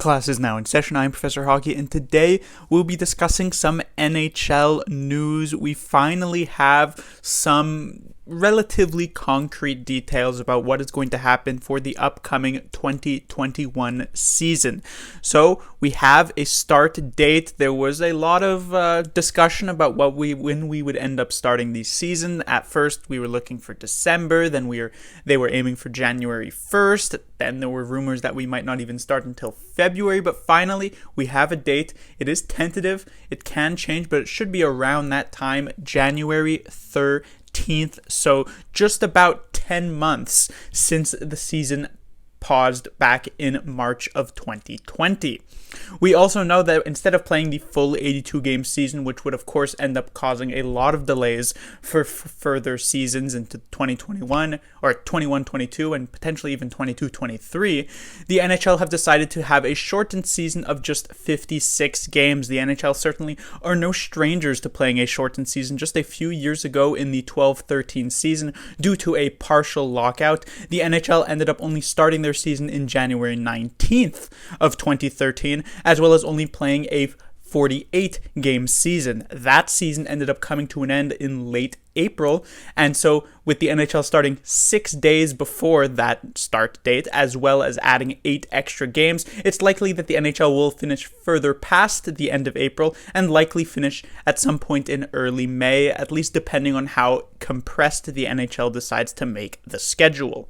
Class is now in session. I'm Professor Hockey, and today we'll be discussing some NHL news. We finally have some relatively concrete details about what is going to happen for the upcoming 2021 season. So we have a start date. There was a lot of discussion about when we would end up starting the season. At first, we were looking for December. Then they were aiming for January 1st. Then there were rumors that we might not even start until February. But finally, we have a date. It is tentative. It can change, but it should be around that time, January 3rd. So just about 10 months since the season paused back in March of 2020. We also know that instead of playing the full 82-game season, which would of course end up causing a lot of delays for further seasons into 2021 or 21-22 and potentially even 22-23, the NHL have decided to have a shortened season of just 56 games. The NHL certainly are no strangers to playing a shortened season. Just a few years ago in the 12-13 season, due to a partial lockout, the NHL ended up only starting their season in January 19th of 2013, as well as only playing a 48-game season. That season ended up coming to an end in late April, and so with the NHL starting 6 days before that start date, as well as adding 8 extra games, it's likely that the NHL will finish further past the end of April and likely finish at some point in early May, at least depending on how compressed the NHL decides to make the schedule.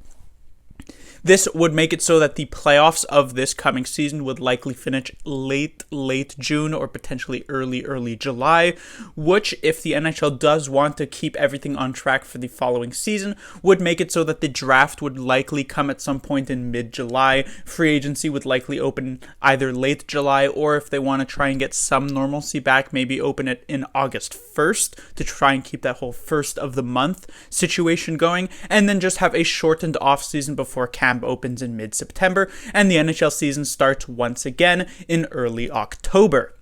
This would make it so that the playoffs of this coming season would likely finish late June or potentially early July, which, if the NHL does want to keep everything on track for the following season, would make it so that the draft would likely come at some point in mid-July. Free agency would likely open either late July, or if they want to try and get some normalcy back, maybe open it in August 1st to try and keep that whole first of the month situation going, and then just have a shortened off-season before camp opens in mid-September, and the NHL season starts once again in early October.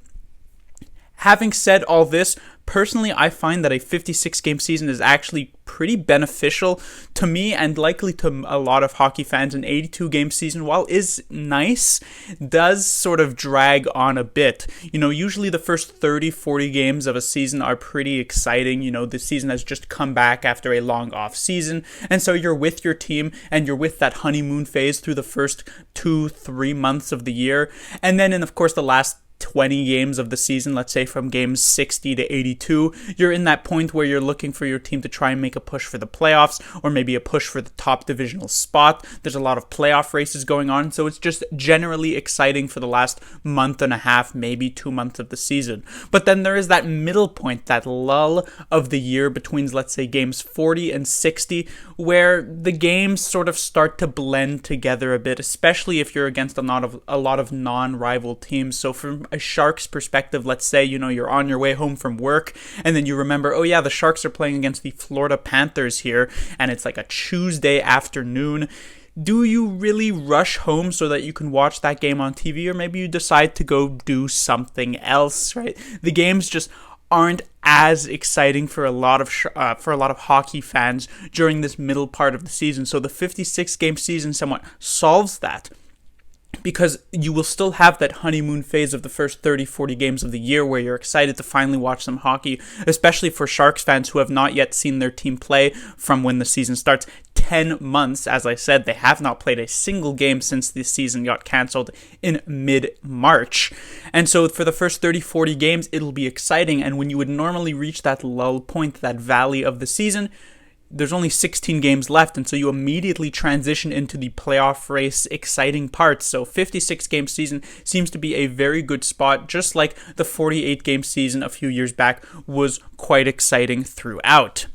Having said all this, personally, I find that a 56-game season is actually pretty beneficial to me and likely to a lot of hockey fans. An 82-game season, while is nice, does sort of drag on a bit. Usually the first 30-40 games of a season are pretty exciting. The season has just come back after a long off season, and so you're with your team and you're with that honeymoon phase through the first 2-3 months of the year. And then of course the last 20 games of the season, let's say from games 60 to 82, you're in that point where you're looking for your team to try and make a push for the playoffs or maybe a push for the top divisional spot. There's a lot of playoff races going on, so it's just generally exciting for the last month and a half, maybe 2 months of the season. But then there is that middle point, that lull of the year between, let's say, games 40 and 60, where the games sort of start to blend together a bit, especially if you're against a lot of non-rival teams. So from a Sharks perspective, let's say, you're on your way home from work and then you remember, oh yeah, the Sharks are playing against the Florida Panthers here, and it's like a Tuesday afternoon. Do you really rush home so that you can watch that game on TV, or maybe you decide to go do something else, right? The games just aren't as exciting for a lot of hockey fans during this middle part of the season. So the 56-game season somewhat solves that, because you will still have that honeymoon phase of the first 30-40 games of the year where you're excited to finally watch some hockey, especially for Sharks fans who have not yet seen their team play from when the season starts. 10 months, as I said, they have not played a single game since the season got canceled in mid-March. And so for the first 30-40 games, it'll be exciting, and when you would normally reach that lull point, that valley of the season, there's only 16 games left, and so you immediately transition into the playoff race exciting parts. So 56-game season seems to be a very good spot, just like the 48-game season a few years back was quite exciting throughout.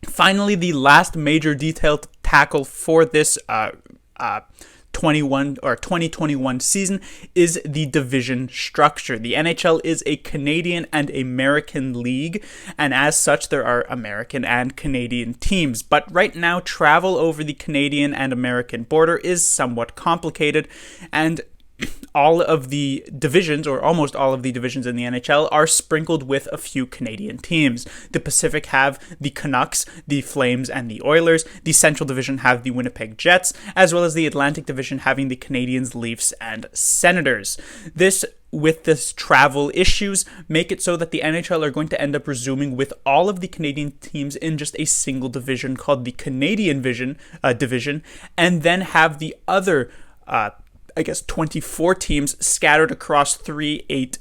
Finally, the last major detail to tackle for this 2021 season is the division structure. The NHL is a Canadian and American league, and as such there are American and Canadian teams. But right now, travel over the Canadian and American border is somewhat complicated, and all of the divisions, or almost all of the divisions in the NHL, are sprinkled with a few Canadian teams. The Pacific have the Canucks, the Flames, and the Oilers. The Central Division have the Winnipeg Jets, as well as the Atlantic Division having the Canadiens, Leafs, and Senators. With this travel issues, make it so that the NHL are going to end up resuming with all of the Canadian teams in just a single division called the Canadian division, and then have the other 24 teams scattered across 8-team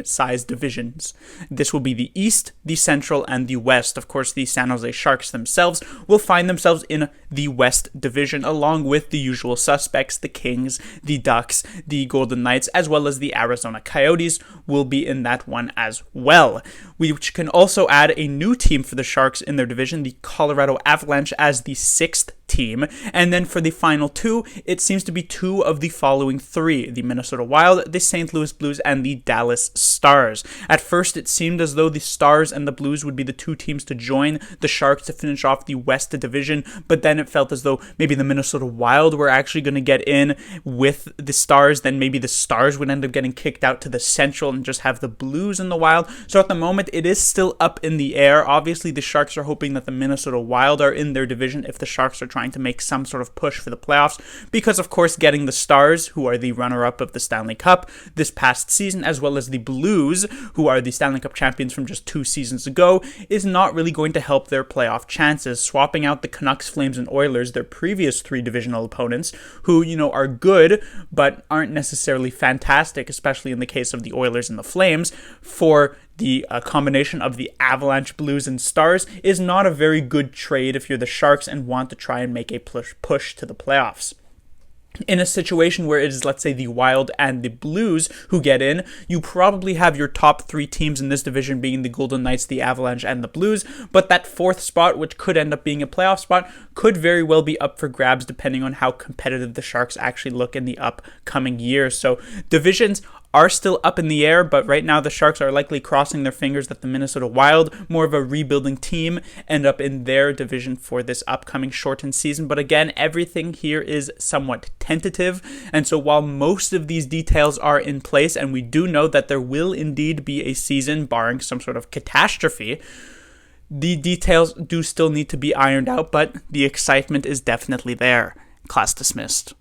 size divisions. This will be the East, the Central, and the West. Of course, the San Jose Sharks themselves will find themselves in the West Division, along with the usual suspects, the Kings, the Ducks, the Golden Knights, as well as the Arizona Coyotes will be in that one as well. Which can also add a new team for the Sharks in their division, the Colorado Avalanche, as the 6th team. And then for the final two, it seems to be two of the following three: the Minnesota Wild, the St. Louis Blues, and the Dallas Stars. At first, it seemed as though the Stars and the Blues would be the two teams to join the Sharks to finish off the West Division, but then it felt as though maybe the Minnesota Wild were actually going to get in with the Stars, then maybe the Stars would end up getting kicked out to the Central and just have the Blues and the Wild. So at the moment, it is still up in the air. Obviously, the Sharks are hoping that the Minnesota Wild are in their division if the Sharks are trying to make some sort of push for the playoffs, because of course getting the Stars, who are the runner-up of the Stanley Cup this past season, as well as the Blues, who are the Stanley Cup champions from just 2 seasons ago, is not really going to help their playoff chances. Swapping out the Canucks, Flames, and Oilers, their previous 3 divisional opponents, who, are good, but aren't necessarily fantastic, especially in the case of the Oilers and the Flames, for the combination of the Avalanche, Blues, and Stars, is not a very good trade if you're the Sharks and want to try and make a push to the playoffs. In a situation where it is, let's say, the Wild and the Blues who get in, you probably have your top 3 teams in this division being the Golden Knights, the Avalanche, and the Blues, but that 4th spot, which could end up being a playoff spot, could very well be up for grabs depending on how competitive the Sharks actually look in the upcoming year. So divisions are still up in the air, but right now the Sharks are likely crossing their fingers that the Minnesota Wild, more of a rebuilding team, end up in their division for this upcoming shortened season. But again, everything here is somewhat tentative, and so while most of these details are in place, and we do know that there will indeed be a season barring some sort of catastrophe, the details do still need to be ironed out, but the excitement is definitely there. Class dismissed.